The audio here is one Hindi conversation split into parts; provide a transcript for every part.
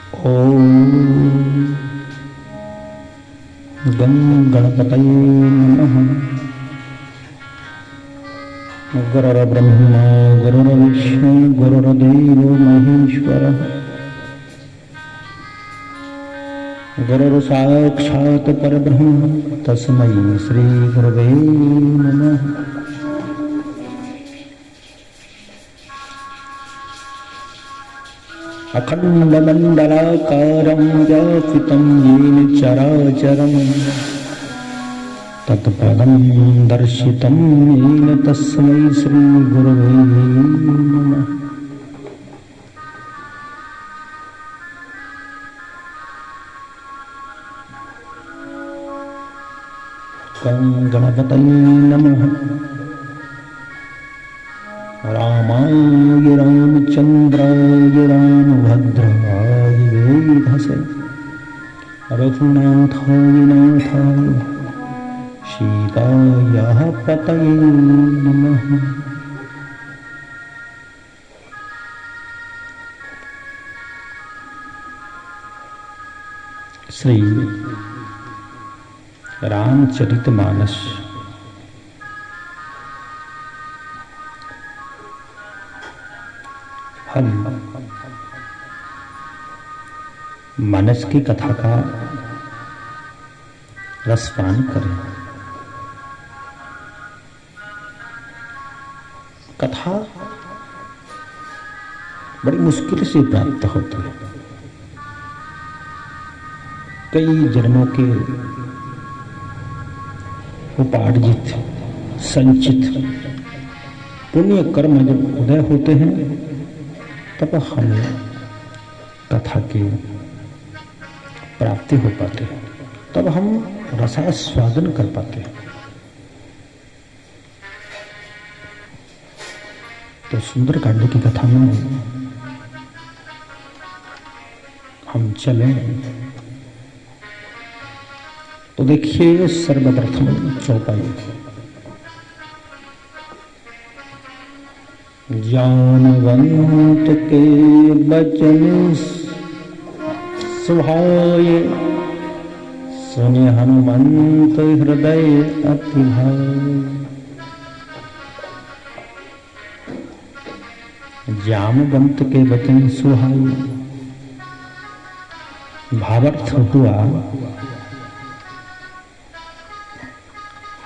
ओम गं गणपतये नमः। गुरुर्ब्रह्मा गुरुर्विष्णु गुरुर्देवो महेश्वरः। गुरुर्साक्षात् परब्रह्म तस्मै श्री गुरवे नमः। अखण्डमण्डलाकारं व्यापितं येन चराचरं तत्पदं दर्शितं येन तस्मै श्री गुरवे नमः। गं गणपतये नमः। रामाय रामचन्द्राय रामभद्राय वेधसे रघुनाथाय नाथाय सीतायाः पतये नमः। श्री रामचरितमानस हम मानस की कथा का रसपान करें। कथा बड़ी मुश्किल से प्राप्त होती है। कई जन्मों के उपार्जित संचित पुण्य कर्म जब उदय होते हैं तब हमें कथा की प्राप्ति हो पाती है, तब हम रसास्वादन कर पाते हैं। तो सुंदरकांड की कथा में हम चलें तो देखिए सर्वप्रथम चौपाई। जानवंत के बचन सुहाए सुने हनुमंत हृदय अति भाए। जामवंत के वचन सुहाए भावार्थ हुआ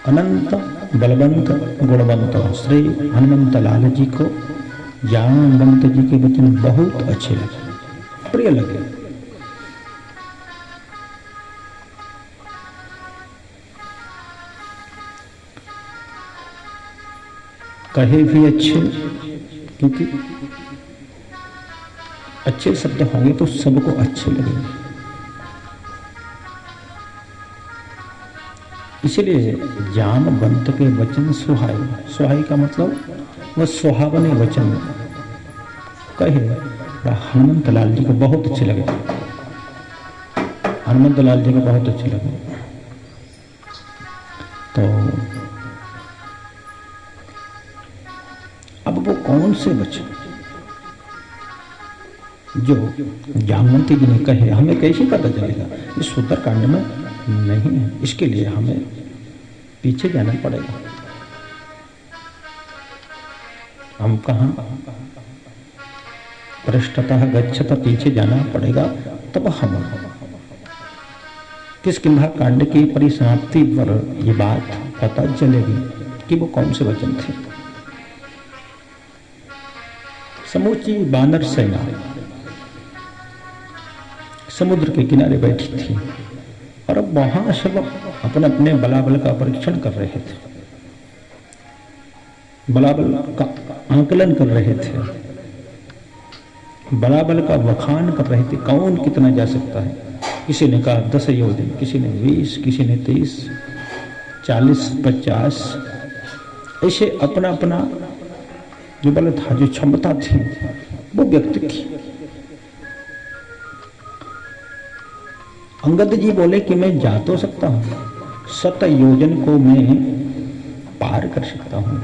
अनंत बलवंत गुणवंत श्री हनुमंत लाल जी को जामवंत जी के वचन बहुत अच्छे लगे, प्रिय लगे। कहे भी अच्छे, क्योंकि अच्छे शब्द होंगे तो सबको अच्छे लगेंगे। इसलिए जामवंत के वचन सुहाई। सुहाई का मतलब वह सुहावने वचन कहे। हनुमंत लाल जी को बहुत अच्छे लगे। हनुमंत लाल जी को बहुत अच्छे लगे। तो अब वो कौन से वचन जो जामवंत जी ने कहे हमें कैसे पता चलेगा? इस सुंदरकांड में नहीं है। इसके लिए हमें पीछे जाना पड़ेगा। हम कहाँ पृष्ठतः गच्छत पीछे जाना पड़ेगा, तब हम किष्किंधा कांड की परिसमाप्ति पर ये बात पता चलेगी कि वो कौन से वचन थे। समूची बानर सेना समुद्र के किनारे बैठी थी और अब वहां सब अपने अपने बलाबल का परीक्षण कर रहे थे, बलाबल का आंकलन कर रहे थे, बलाबल का वखान कर रहे थे। कौन कितना जा सकता है? किसी ने कहा 10 योजन, किसी ने 20, किसी ने 30, 40, 50, ऐसे अपना अपना जो बल था, जो क्षमता थी, वो व्यक्त की। अंगद जी बोले कि मैं जा तो सकता हूँ, 7 योजन को मैं पार कर सकता हूँ,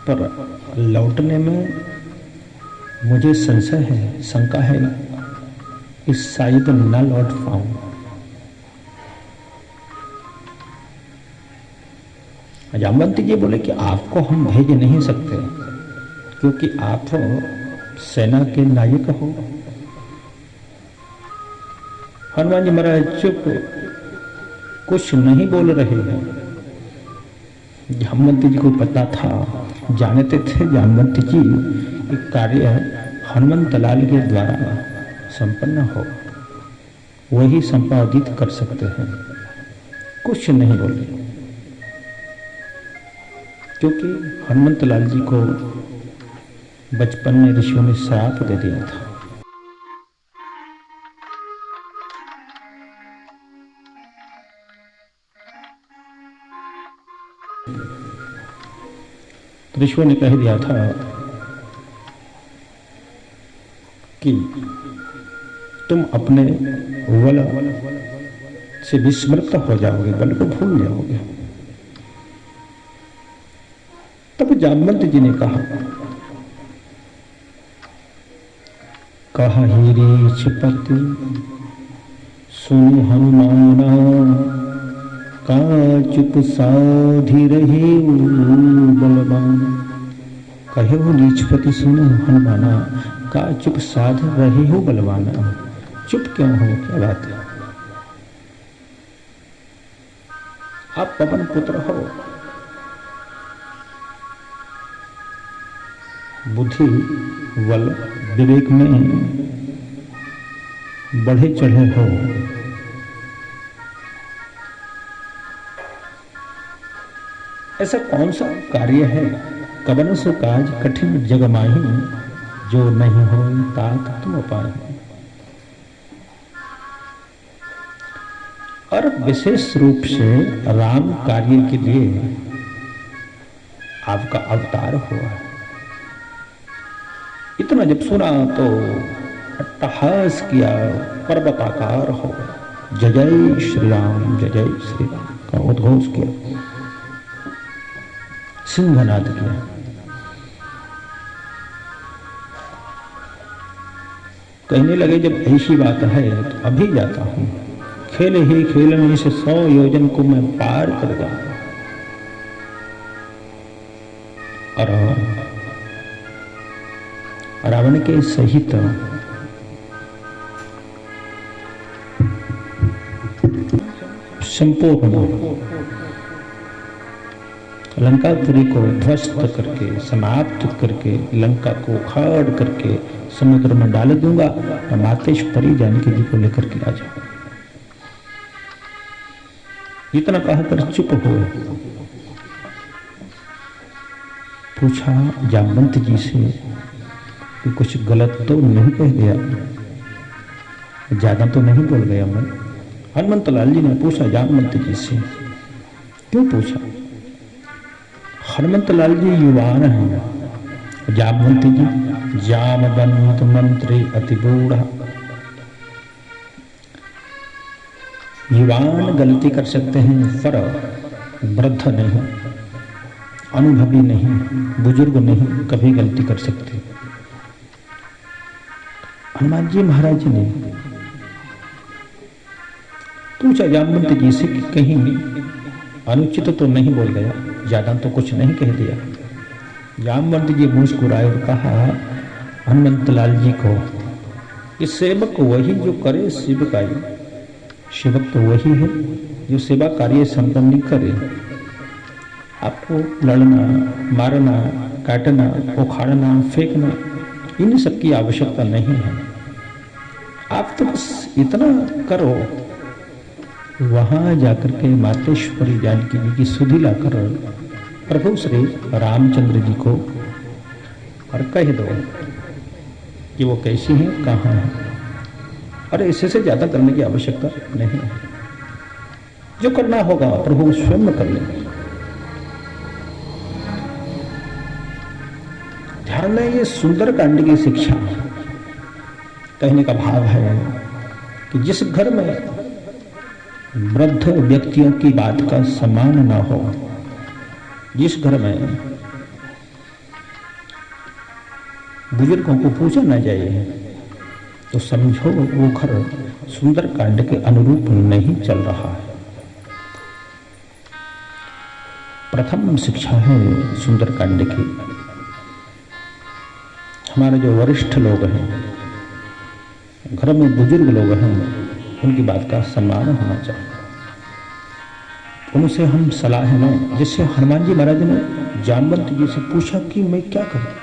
पर लौटने में मुझे संशय है, शंका है कि शायद न लौट पाऊं। जामवंत जी बोले कि आपको हम भेज नहीं सकते क्योंकि आप सेना के नायक हो। हनुमान जी महाराज चुप, कुछ नहीं बोल रहे हैं। जामवंत जी को पता था, जानते थे जामवंत जी कि कार्य हनुमंत लाल के द्वारा संपन्न हो, वही संपादित कर सकते हैं। कुछ नहीं बोले क्योंकि हनुमंत लाल जी को बचपन में ऋषियों ने श्राप दे दिया था। ऋषियों ने कह दिया था कि तुम अपने बल से विस्मृत हो जाओगे, बल को भूल जाओगे। तब जामवंत जी ने कहा ही रीछपति सुनु हनुमाना, का चुप साधी रहे बलवान। कहे हो रीछपति सुनो हनुमाना, का चुप साध रहे हो बलवाना। चुप क्यों हो, क्या बात है? आप पवन पुत्र हो, बुद्धि बल विवेक में बढ़े चढ़े हो। ऐसा कौन सा कार्य है, कवन सो काज कठिन जग माही, जो नहीं हो तात तुम अपाय। और विशेष रूप से राम कार्य के लिए आपका अवतार हुआ। इतना जब सुना तो अट्टहास किया, पर्वताकार हो, जय जय श्री राम, जय जय श्री राम का उद्घोष किया, सिंहनाद किया। कहने लगे जब ऐसी बात है तो अभी जाता हूं, खेल ही खेल में से 100 योजन को मैं पार कर गया। और रावण के सहित संपूर्ण लंकापुरी को ध्वस्त करके, समाप्त करके, लंका को उखाड़ करके समुद्र में डाल दूंगा और मातेश्वरी जानकी जी को लेकर के आ जाऊंगा। इतना कहकर चुप हुए। पूछा जामवंत जी से कि कुछ गलत तो नहीं कह दिया, ज्यादा तो नहीं बोल गया मैं? हनुमंत लाल जी ने पूछा जामवंत जी से। क्यों पूछा? हनुमंत लाल जी युवान हैं। जामवंत जी जामवंत मंत्री अति बूढ़ा। युवान गलती कर सकते हैं पर वृद्ध नहीं, अनुभवी नहीं, बुजुर्ग नहीं, कभी गलती कर सकते। हनुमान जी महाराज ने पूछा जामवंत जी से कि कहीं अनुचित तो नहीं बोल गया, ज्यादा तो कुछ नहीं कह दिया? जामवंत जी मुस्कुराए और कहा हनुमंत लाल जी को कि सेवक वही जो करे सेवकाई। सेवक तो वही है जो सेवा कार्य संपन्न करे। आपको लड़ना, मारना, काटना, उखाड़ना, फेंकना, इन सब की आवश्यकता नहीं है। आप तो बस इतना करो, वहां जाकर के मातेश्वरी जानकी जी की सुधि लाकर प्रभु श्री रामचंद्र जी को और कह दो कि वो कैसी हैं, कहाँ हैं। और इससे से ज्यादा करने की आवश्यकता नहीं है। जो करना होगा प्रभु स्वयं कर लेंगे। ध्यान में ये सुंदर कांड की शिक्षा, कहने का भाव है कि जिस घर में वृद्ध व्यक्तियों की बात का सम्मान न हो, जिस घर में बुजुर्गों को पूछा न जाए, तो समझो वो घर सुंदर कांड के अनुरूप नहीं चल रहा है। प्रथम शिक्षा है सुंदर कांड की, हमारे जो वरिष्ठ लोग हैं, घर में बुजुर्ग लोग हैं, उनकी बात का सम्मान होना चाहिए, उनसे हम सलाह लें। जैसे हनुमान जी महाराज ने जामवंत जी से पूछा कि मैं क्या करूं,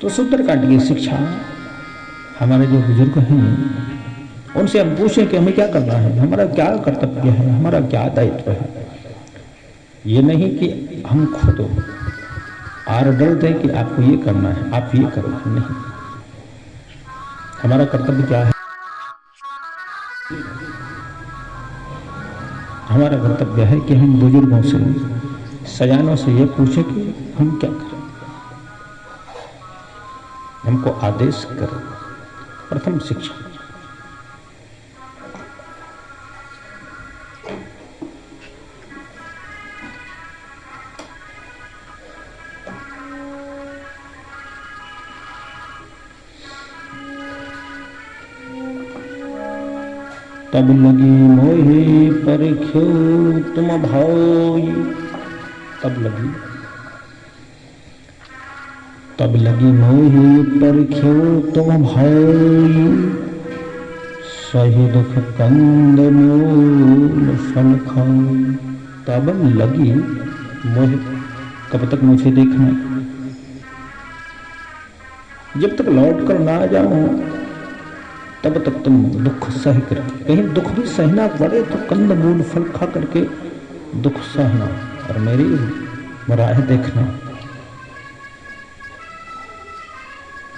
तो सुंदरकांड की शिक्षा हमारे जो बुजुर्ग हैं उनसे हम पूछें कि हमें क्या करना है, हमारा क्या कर्तव्य है, हमारा क्या दायित्व है। ये नहीं कि हम खुद आर्डर दें कि आपको ये करना है, आप ये करो, नहीं। हमारा कर्तव्य क्या है? हमारा कर्तव्य है कि हम बुजुर्गों से, सयानों से ये पूछें कि हम क्या करें, हमको आदेश करें। प्रथम शिक्षा। तब लगी मोहे परख्यो तुम भाई, तब लगी मोहे परख्यो तुम भाई, सही दुख कंद मूल फल खाओ। तब लगी मोहे, कब तक मुझे देखना, जब तक लौट कर ना जाऊं तब तक तुम दुख सह करके, कहीं दुख भी सहना पड़े तो कंद मूल फल खा करके दुख सहना और मेरी राह देखना।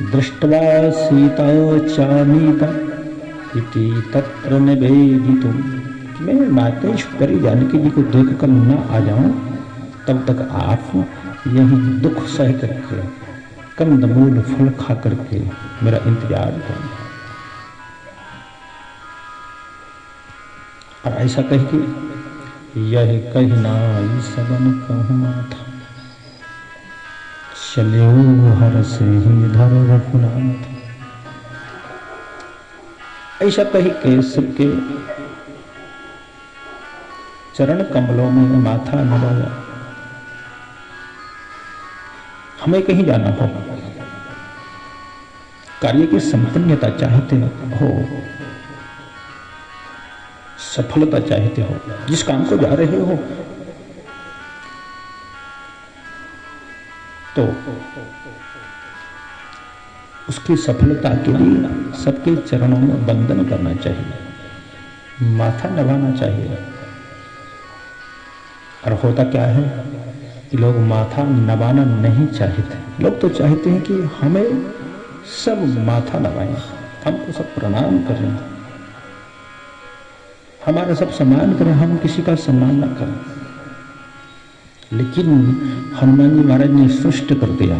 दृष्टवा सीता चानीता इति तत्र निवेदितुम, मैं मातेश्वरी जानकी जी को देखकर न आ जाऊं तब तक आप यही दुख सह करके कंद मूल फल खा करके मेरा इंतजार करें। और ऐसा कह के यह कहना सबन कहूँ माथा, चलो हर से ही धर रघुनाथ। ऐसा कह के सबके चरण कमलों में माथा नवाया। हमें कहीं जाना हो, कार्य की संपन्नता चाहते हो, सफलता चाहते हो, जिस काम को जा रहे हो तो उसकी सफलता के लिए सबके चरणों में वंदन करना चाहिए, माथा नवाना चाहिए। और होता क्या है कि लोग माथा नवाना नहीं चाहते। लोग तो चाहते हैं कि हमें सब माथा नवाएं, हमको सब प्रणाम करें, हमारा सब सम्मान करें, हम किसी का सम्मान न करें। लेकिन हनुमान जी महाराज ने स्पष्ट कर दिया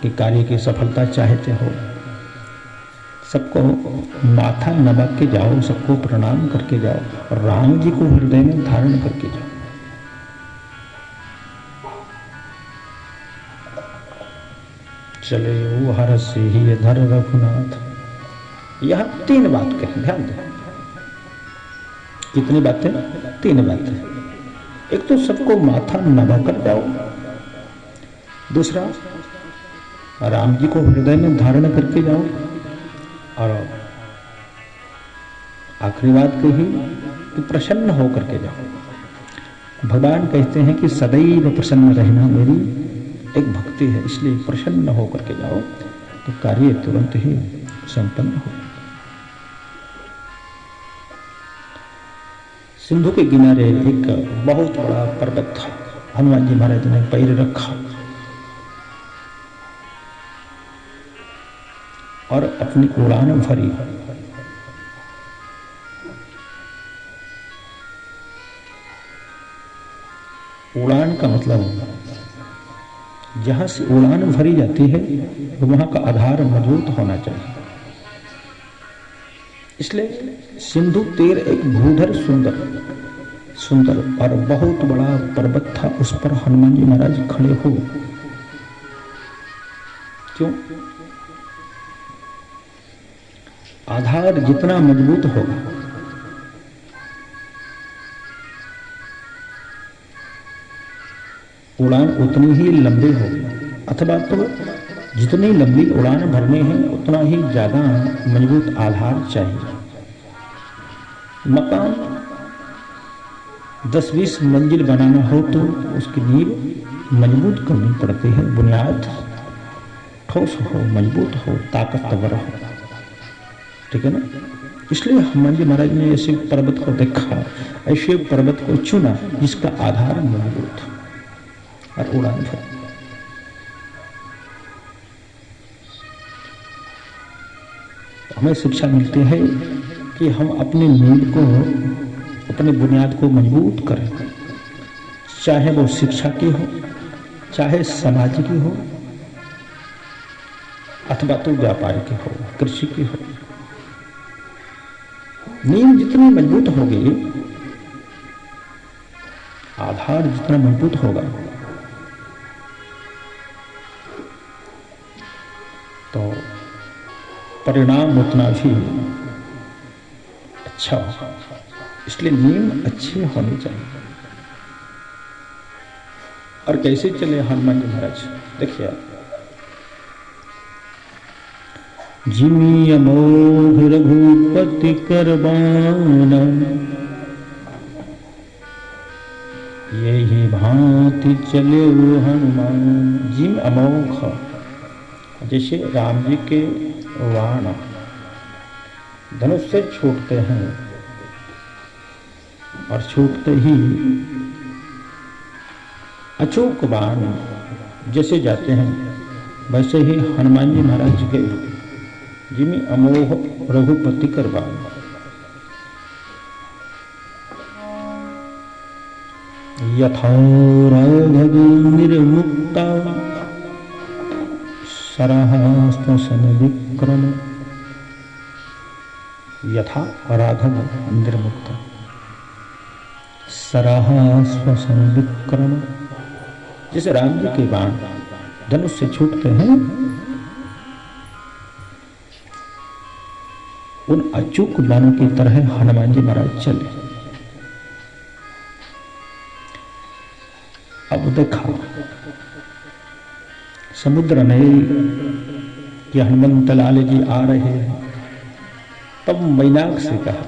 कि कार्य की सफलता चाहते हो, सबको माथा नवा के जाओ, सबको प्रणाम करके जाओ और राम जी को हृदय में धारण करके जाओ। चले वो हर से ही धर रघुनाथ। यह तीन बात कहें, ध्यान दें। कितनी बातें? तीन बातें। एक तो सबको माथा नवा कर जाओ, दूसरा राम जी को हृदय में धारण करके जाओ, और आखिरी बात कही कि प्रसन्न हो करके जाओ। भगवान कहते हैं कि सदैव प्रसन्न रहना मेरी एक भक्ति है, इसलिए प्रसन्न हो करके जाओ तो कार्य तुरंत ही संपन्न हो। सिंधु के किनारे एक बहुत बड़ा पर्वत था, हनुमान जी महाराज ने पैर रखा और अपनी उड़ान भरी। उड़ान का मतलब जहां से उड़ान भरी जाती है वहां का आधार मजबूत होना चाहिए। इसलिए सिंधु तीर एक भूधर सुंदर और बहुत बड़ा पर्वत था, उस पर हनुमान जी महाराज खड़े हो। क्यों? आधार जितना मजबूत होगा, उड़ान उतनी ही लंबी होगी, अथवा तो जितनी लंबी उड़ान भरनी है उतना ही ज्यादा मजबूत आधार चाहिए। मकान 10-20 मंजिल बनाना हो तो उसकी नींव मजबूत करनी पड़ती है, बुनियाद ठोस हो, मजबूत हो, ताकतवर हो, ठीक है ना। इसलिए हनुमान जी महाराज ने ऐसे पर्वत को देखा, ऐसे पर्वत को चुना जिसका आधार मजबूत और उड़ान भरी। हमें शिक्षा मिलती है कि हम अपनी नींव को, अपनी बुनियाद को मजबूत करें, चाहे वो शिक्षा की हो, चाहे समाज की हो, अथवा तो व्यापार की हो, कृषि की हो। नींव जितनी मजबूत होगी, आधार जितना मजबूत होगा, तो परिणाम उतना भी अच्छा हो। इसलिए नींव अच्छी होनी चाहिए। और कैसे चले हनुमान जी महाराज, देखिए आप, जिमि अमोघ रघुपति करबाना, यही भांति चले हनुमान। जिम अमोघ, जैसे राम जी के वाण धनुष से छूटते हैं और छूटते ही अचूक बाण जैसे जाते हैं, वैसे ही हनुमान जी महाराज जी के जिमि अमोघ रघुपति करबान। यथा राघव निर्मुक्ता सराहस्तन विक्रम। यथा राघव निर्मुक्ता सराहस्तन विक्रम, जैसे राम जी के बाण धनुष से छूटते हैं, उन अचूक बाणों की तरह हनुमान जी महाराज चले। अब देखा समुद्र में कि हनुमंत लाल जी आ रहे हैं, तब मैनाक से कहा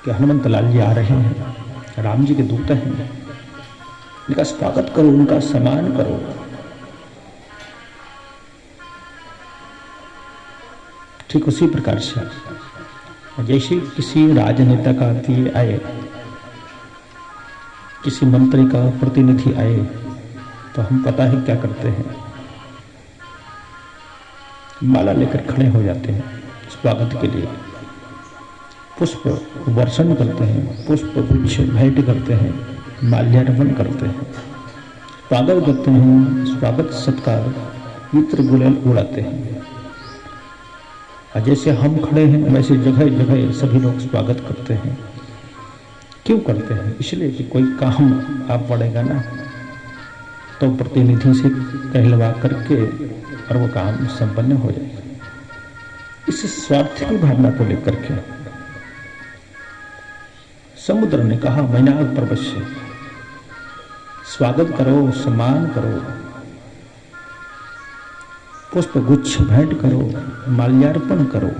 कि हनुमंत लाल जी आ रहे हैं, राम जी के दूत हैं, उनका स्वागत करो, उनका सम्मान करो। ठीक उसी प्रकार से जैसे किसी राजनेता का अतिथि आए, किसी मंत्री का प्रतिनिधि आए, तो हम पता है क्या करते हैं, माला लेकर खड़े हो जाते हैं स्वागत के लिए, पुष्प वर्षण करते हैं, पुष्प गुच्छ भेंट करते हैं, माल्यार्पण करते हैं, स्वागत करते हैं, स्वागत सत्कार मित्र गुलाल उड़ाते हैं। जैसे हम खड़े हैं वैसे जगह जगह सभी लोग स्वागत करते हैं। क्यों करते हैं? इसलिए कि कोई काम आप पड़ेगा ना, तो प्रतिनिधि से कहलवा करके और वो काम संपन्न हो जाएगा। इस स्वार्थ की भावना को लेकर के समुद्र ने कहा मैनाक पर्वत से स्वागत करो, सम्मान करो, पुष्प गुच्छ भेंट करो, माल्यार्पण करो।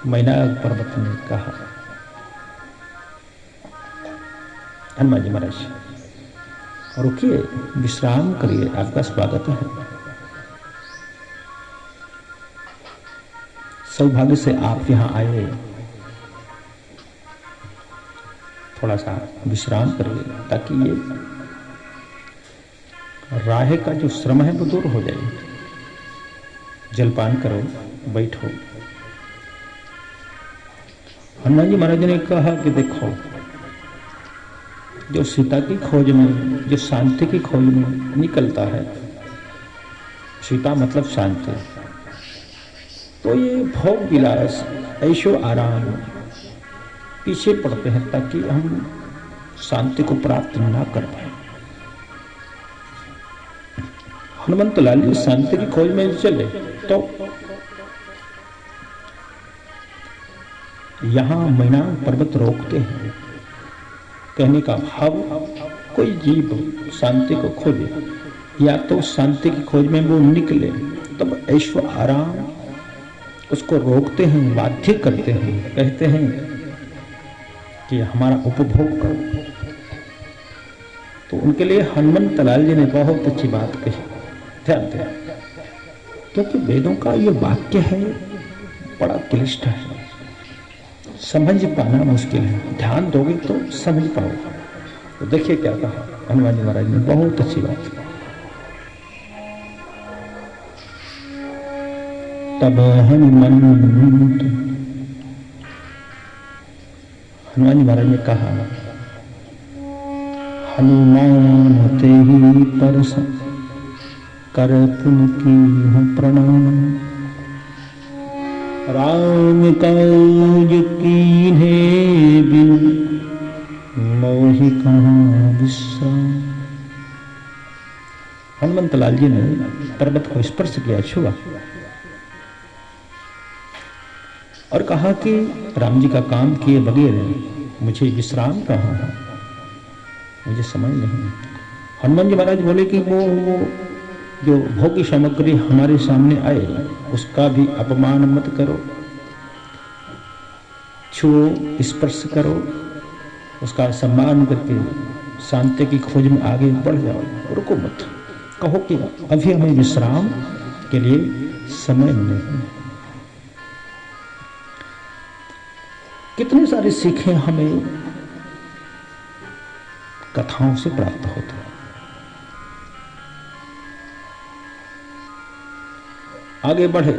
मैनाक पर्वत ने कहा हनुमान जी महाराज रुकिए, विश्राम करिए, आपका स्वागत है। सौभाग्य से आप यहाँ आए, थोड़ा सा विश्राम करिए ताकि ये राह का जो श्रम है वो दूर हो जाए। जलपान करो, बैठो। हनुमान जी महाराज ने कहा कि देखो, जो सीता की खोज में, जो शांति की खोज में निकलता है, सीता मतलब शांति, तो ये भोग विलास, ऐशो आराम पीछे पड़ते हैं ताकि हम शांति को प्राप्त ना कर पाए। हनुमंत लाल जी शांति की खोज में चले तो यहां मैनाक पर्वत रोकते हैं। कहने का भाव, कोई जीव शांति को खोजे या तो शांति की खोज में वो निकले, तब ऐश्वर्य आराम उसको रोकते हैं, बाध्य करते हैं, कहते हैं कि हमारा उपभोग करो। तो उनके लिए हनुमंत लाल जी ने बहुत अच्छी बात कही, ध्यान दें, क्योंकि वेदों का ये वाक्य है बड़ा क्लिष्ट है, समझ पाना मुश्किल है। ध्यान दोगे तो समझ पाओगे। तो देखिए क्या कहा हनुमान जी महाराज ने, बहुत अच्छी बात। तब हनुमान जी महाराज ने कहा, हनुमान ते ही परस कर पुन की प्रणाम, राम काज कीन्हे बिनु मोहि कहाँ विश्राम। हनुमंत लाल जी ने पर्वत को स्पर्श किया, छुआ और कहा कि राम जी का काम किए बगैर मुझे विश्राम कहाँ है, मुझे समझ नहीं। हनुमान जी महाराज बोले कि वो जो भोग्य सामग्री हमारे सामने आए उसका भी अपमान मत करो, छुओ स्पर्श करो, उसका सम्मान करके शांति की खोज में आगे बढ़ जाओ, रुको मत, कहो कि अभी हमें विश्राम के लिए समय नहीं। कितने सारे सीखें हमें कथाओं से प्राप्त होते हैं। आगे बढ़े,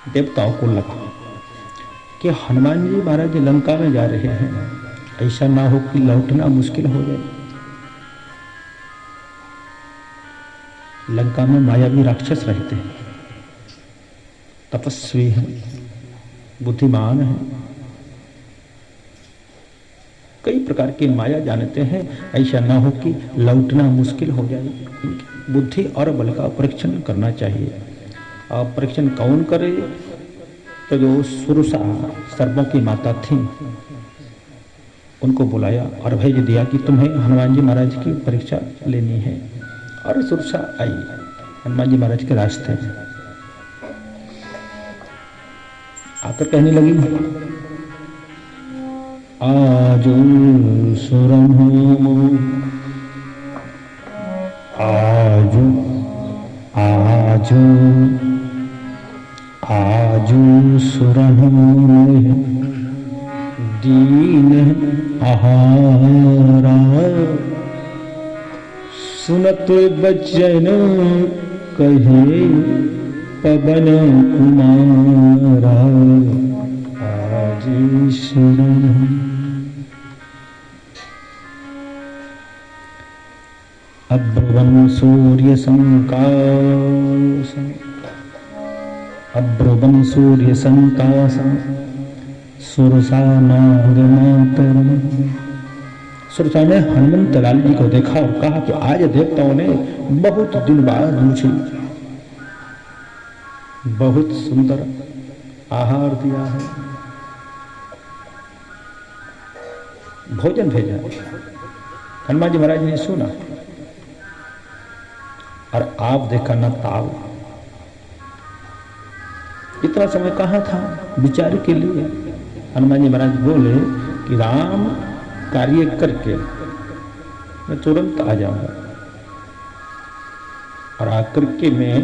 देवताओं को लगा कि हनुमान जी महाराज लंका में जा रहे हैं, ऐसा ना हो कि लौटना मुश्किल हो जाए। लंका में मायावी राक्षस रहते हैं, तपस्वी हैं, बुद्धिमान हैं, कई प्रकार की माया जानते हैं, ऐसा ना हो कि लौटना मुश्किल हो जाए। बुद्धि और बल का परीक्षण करना चाहिए। और परीक्षण कौन करे? तो जो सुरसा सर्पों की माता थी उनको बुलाया और भेज दिया कि तुम्हें हनुमान जी महाराज की परीक्षा लेनी है। और सुरसा आई हनुमान जी महाराज के रास्ते में, आकर कहने लगी, आजो सुरन आजो आजो आजो सुरन दीन आहारा, सुनत बचन कहे पवन कुमारा, आज सुरन। अब्रुवन सूर्य संकाश, अब्रुवन सूर्य संकाश, सुरसा नाग मातरम। सुरसा ने हनुमंत लाल जी को देखा और कहा कि आज देवताओं ने बहुत दिन बाद मुझे बहुत सुंदर आहार दिया है, भोजन भेजा। हनुमान जी महाराज ने सुना और आप देखा न ताव। इतना समय कहाँ था विचार के लिए? हनुमान जी महाराज बोले कि राम कार्य करके मैं तुरंत आ जाऊंगा और आकर के मैं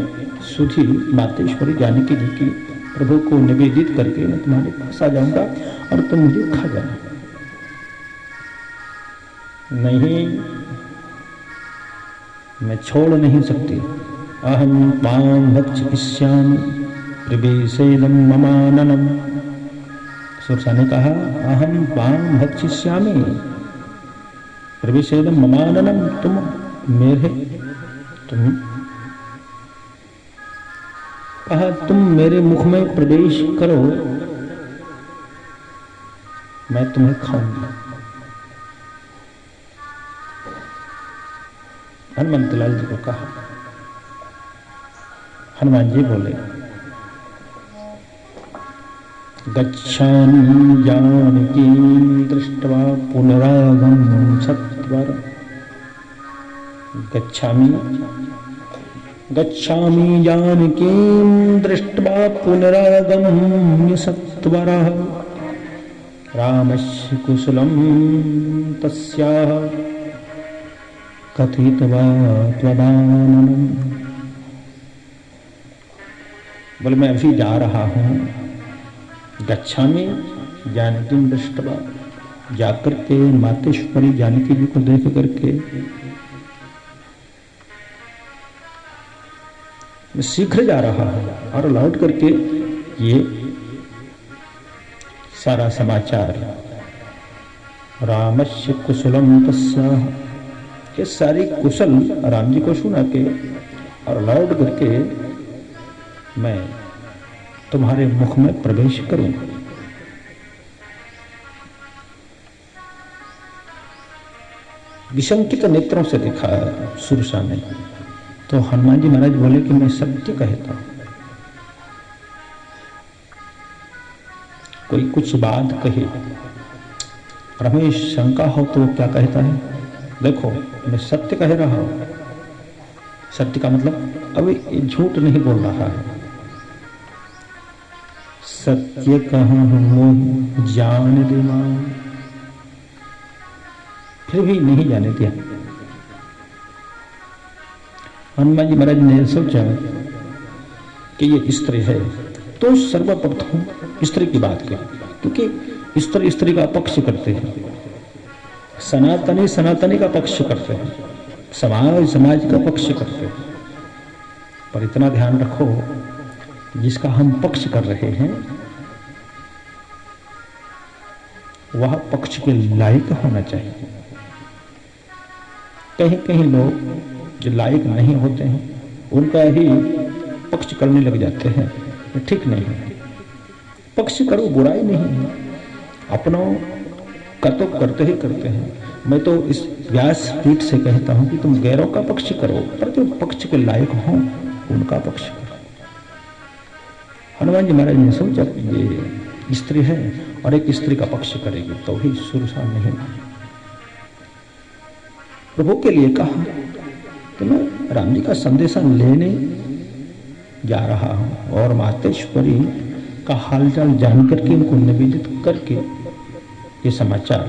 सुधी मातेश्वरी जानकी जी की प्रभु को निवेदित करके मैं तुम्हारे पास आ जाऊंगा और तुम मुझे खा जाना। नहीं, मैं छोड़ नहीं सकती। अहम पाम भक्षिष्यामि प्रवेशेदम ममाननम। सुरसा ने कहा, अहम पाम भक्षिष्यामि प्रवेशेदम ममाननम। तुम मेरे मुख में प्रवेश करो, मैं तुम्हें खाऊंगा। हनुमंतलाल जी को कहा। हनुमान जी बोले, गच्छामि जानकीं दृष्ट्वा पुनरागमनं सत्वर। गच्छामि जानकीं दृष्ट्वा पुनरागमनं सत्वरः। रामस्य कुशलं तस्याः कथित्वा त्वदाननम्। बोले मैं अभी जा रहा हूँ, गच्छामि जानकीं दृष्ट्वा, जाकर के मातेश्वरी जानकी जी को देख करके मैं शीघ्र जा रहा हूँ। और लौट करके ये सारा समाचार, रामस्य कुशलम तस्याः, ये सारी कुशल राम जी को सुना के और लौट करके मैं तुम्हारे मुख में प्रवेश करूंगा। विशंकित नेत्रों से देखा सुरसा ने। तो हनुमान जी महाराज बोले कि मैं सत्य कहता हूं। कोई कुछ बात कहे और हमें शंका हो तो क्या कहता है, देखो मैं सत्य कह रहा हूं। सत्य का मतलब अभी झूठ नहीं बोल रहा है। सत्य कहूं मोहि जान दे मान, फिर भी नहीं जाने दिया। हनुमान जी महाराज ने सोचा कि ये स्त्री है तो सर्वप्रथम स्त्री की बात करें, क्योंकि स्त्री स्त्री का पक्ष करते हैं, सनातनी सनातनी का पक्ष करते हैं, समाज समाज का पक्ष करते हैं। पर इतना ध्यान रखो, जिसका हम पक्ष कर रहे हैं वह पक्ष के लायक होना चाहिए। कहीं कहीं लोग जो लायक नहीं होते हैं उनका ही पक्ष करने लग जाते हैं, ठीक नहीं है। पक्ष करो, बुराई नहीं है, अपनों का तो करते ही करते हैं। मैं तो इस व्यास पीठ से कहता हूं कि तुम गैरों का पक्ष करो, पर जो पक्ष के लायक हो उनका पक्ष करो। हनुमान जी महाराज ने सोचा कि ये स्त्री है और एक स्त्री का पक्ष करेगी तो ही सुरसा नहीं मानी। प्रभु के लिए कहा कि मैं राम जी का संदेशा लेने जा रहा हूं और मातेश्वरी का हालचाल जान करके उनको निवेदित करके ये समाचार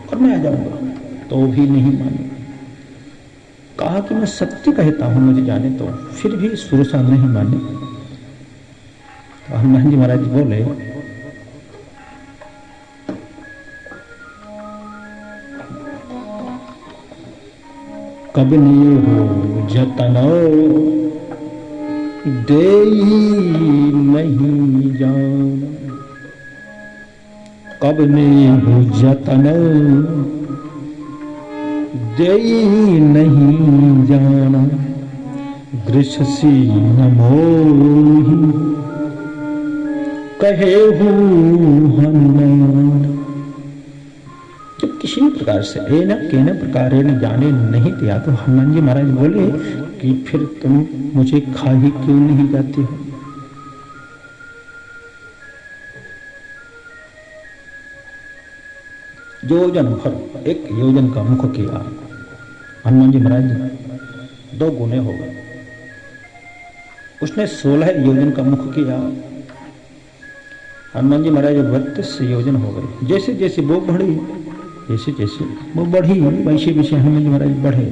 और मैं आ जाऊंगा, तो भी नहीं माने। कहा कि मैं सत्य कहता हूं, मुझे जाने तो, फिर भी सुरसा नहीं माने। तो हनुमान जी महाराज बोले, कब ने हो जतन देई नहीं जान, कब ने हो जतन देई नहीं जाना, गृहसी न मोहि कहे हूँ हनुमान। जब किसी प्रकार से केन प्रकार ने जाने नहीं दिया तो हनुमान जी महाराज बोले कि फिर तुम मुझे खा ही क्यों नहीं जाती हो। योजन भर, एक योजन का मुख किया। हनुमान जी महाराज 2 गुने हो गए। उसने 16 योजन का मुख किया। हनुमान जी महाराज 32 योजन हो गए। जैसे जैसे वो बढ़ी, जैसे जैसे वो बढ़ी, वैसे वैसे हनुमान जी महाराज बढ़े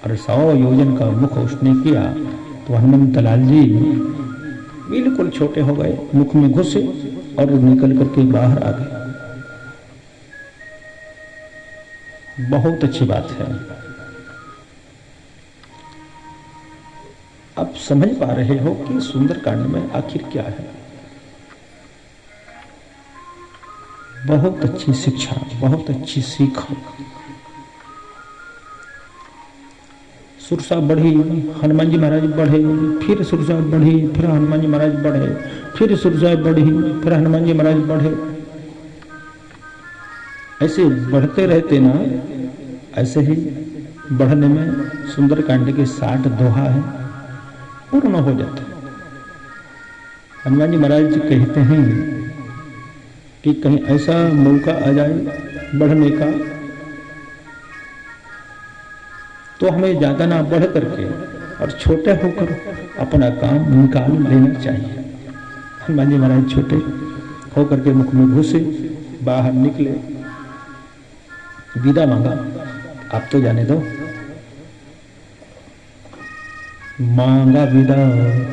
और 100 योजन का मुख उसने किया तो हनुमंतलाल जी बिल्कुल छोटे हो गए, मुख में घुसे और निकल करके बाहर आ गए। बहुत अच्छी बात है। आप समझ पा रहे हो कि सुंदरकांड में आखिर क्या है। बहुत अच्छी शिक्षा, बहुत अच्छी सीख। सुरसा बढ़ी, हनुमान जी महाराज बढ़े, फिर सुरसा बढ़ी, फिर हनुमान जी महाराज बढ़े, फिर सुरसा बढ़ी, फिर हनुमान जी महाराज बढ़े। ऐसे बढ़ते रहते ना, ऐसे ही बढ़ने में सुंदरकांड के 60 दोहा है, पूर्ण हो जाता है। हनुमान जी महाराज जी कहते हैं कि कहीं ऐसा मौका आ जाए बढ़ने का तो हमें ज्यादा ना बढ़ करके और छोटे होकर अपना काम निकाल लेना चाहिए। हनुमान जी महाराज छोटे होकर के मुख में घुसे, बाहर निकले, विदा मांगा, आप तो जाने दो। मांगा विदा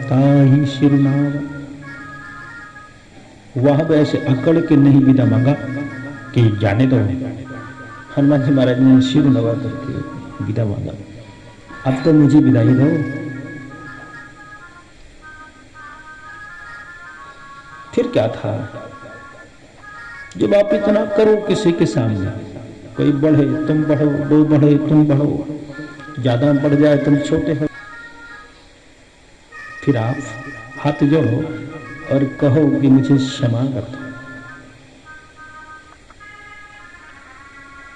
ताही शिरनावा, वहां पे ऐसे अकड़ के नहीं विदा मांगा कि जाने दो। हनुमान जी महाराज ने शिर नवा करके विदा मांगा, अब तो मुझे विदाई दो। फिर क्या था, जब आप इतना करो किसी के सामने, कोई बढ़े तुम बढ़ो, दो बढ़े तुम बढ़ो, ज्यादा बढ़ जाए तुम छोटे हो, फिर आप हाथ जोड़ो और कहो कि मुझे क्षमा कर दो,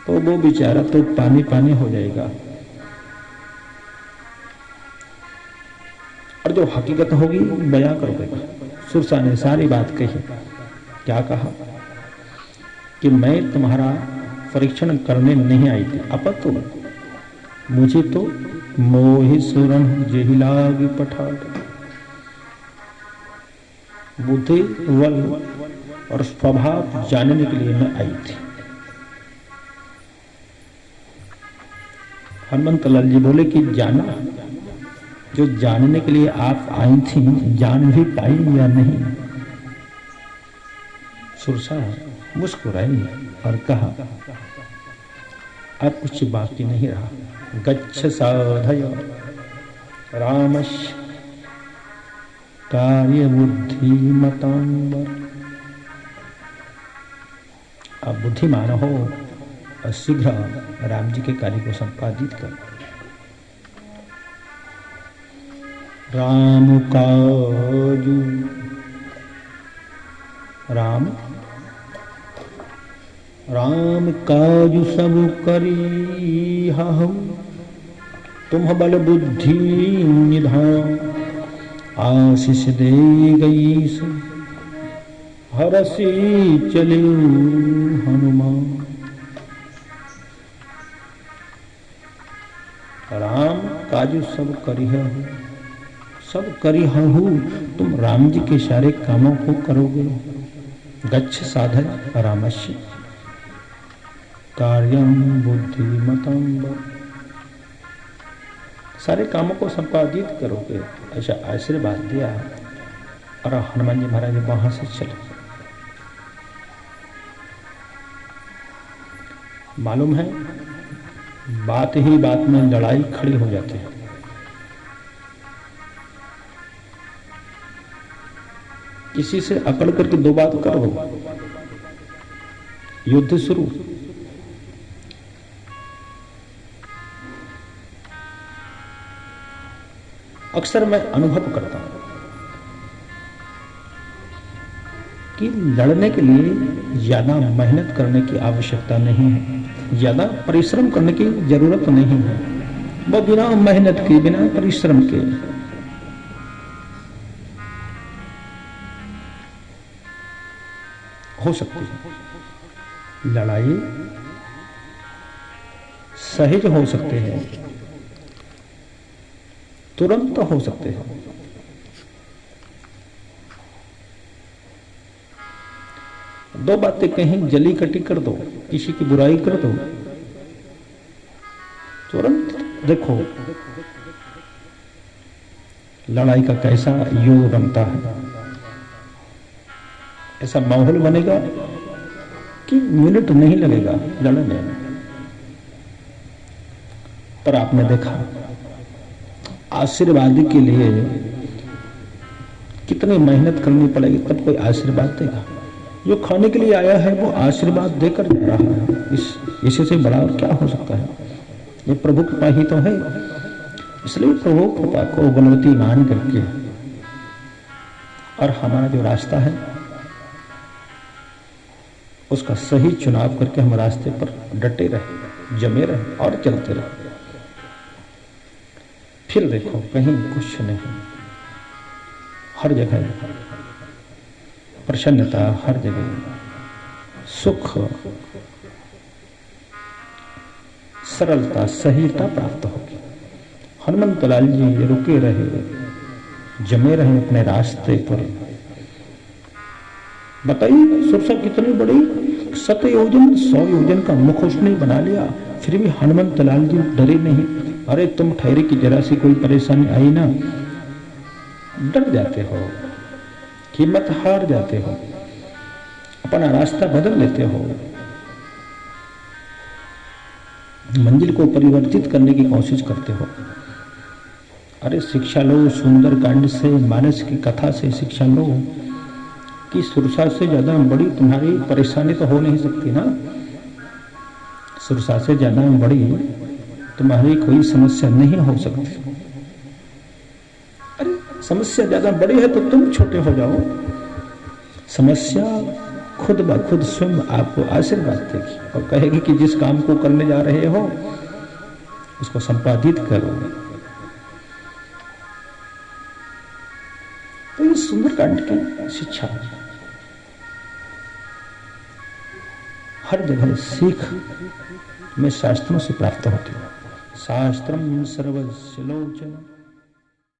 तो वो बेचारा तो पानी पानी हो जाएगा। और जो हकीकत होगी बयां कर देगा। सुरसा ने सारी बात कही। क्या कहा कि मैं तुम्हारा परीक्षण करने नहीं आई थी, अपितु मुझे तो मोहि सुरन जेहि लागी पठार, बुद्धि बल और स्वभाव जानने के लिए मैं आई थी। हनुमंत लाल जी बोले कि जाना, जो जानने के लिए आप आई थी जान भी पाई या नहीं। सुरसा मुस्कुराई और कहा अब कुछ बाकी नहीं रहा। गच्छ साधय रामस्य कार्य बुद्धिमतांबर, अब बुद्धिमान हो और शीघ्र राम जी के कार्य को संपादित कर। राम काजू, राम राम काजू सब करी हहु, तुम बल बुद्धि निधान, आशीष दे गई से हरसी चले हनुमान। राम काजू सब करी है, सब करी हूँ, तुम राम जी के सारे कामों को करोगे। गच्छ साधय रामस्य कार्यम बुद्धिमतांबर, सारे कामों को संपादित करोगे, ऐसा आशीर्वाद दिया। और हनुमान जी महाराज वहां से चले। मालूम है बात ही बात में लड़ाई खड़ी हो जाती है। किसी से अकड़ करके दो बात करो, युद्ध शुरू। अक्सर मैं अनुभव करता हूं कि लड़ने के लिए ज्यादा मेहनत करने की आवश्यकता नहीं है, ज्यादा परिश्रम करने की जरूरत नहीं है। वो बिना मेहनत के, बिना परिश्रम के हो सकती है। लड़ाई सहज हो सकते हैं, तुरंत हो सकते हैं। दो बातें कहीं जली कटी कर दो, किसी की बुराई कर दो, तुरंत देखो लड़ाई का कैसा योग बनता है। ऐसा माहौल बनेगा कि मिनट नहीं लगेगा लड़ने में। पर आपने देखा आशीर्वाद के लिए कितनी मेहनत करनी पड़ेगी तब कोई आशीर्वाद देगा। जो खाने के लिए आया है वो आशीर्वाद देकर जा रहा है, इससे बड़ा और क्या हो सकता है। ये प्रभु कृपा ही तो है। इसलिए प्रभु कृपा को बलवती मान करके और हमारा जो रास्ता है उसका सही चुनाव करके हम रास्ते पर डटे रहे, जमे रहे और चलते रहे। फिर देखो कहीं कुछ नहीं, हर जगह प्रसन्नता, हर जगह सुख, सरलता, सहीता प्राप्त होगी। हनुमंत लाल जी रुके रहे, जमे रहे अपने रास्ते पर। बताइए सुरसा कितनी बड़ी, 7 योजन 100 योजन का मुख उसने बना लिया, फिर भी हनुमंत लाल जी डरे नहीं। अरे तुम ठहरे कि जरा सी कोई परेशानी आई ना, डर जाते हो, हिम्मत हार जाते हो, अपना रास्ता बदल लेते हो, मंजिल को परिवर्तित करने की कोशिश करते हो। अरे शिक्षा लो, सुंदर कांड से, मानस की कथा से शिक्षा लो कि सुरसा से ज्यादा बड़ी तुम्हारी परेशानी तो हो नहीं सकती ना। सुरसा से ज्यादा बड़ी तुम्हारी कोई समस्या नहीं हो सकती। अरे समस्या ज्यादा बड़ी है तो तुम छोटे हो जाओ। समस्या खुद ब खुद स्वयं आपको आशीर्वाद देगी और कहेगी कि जिस काम को करने जा रहे हो उसको संपादित करो। तो ये सुंदरकांड की शिक्षा हर जगह सीख में शास्त्रों से प्राप्त होती है। शास्त्रम सर्वस्य लोचन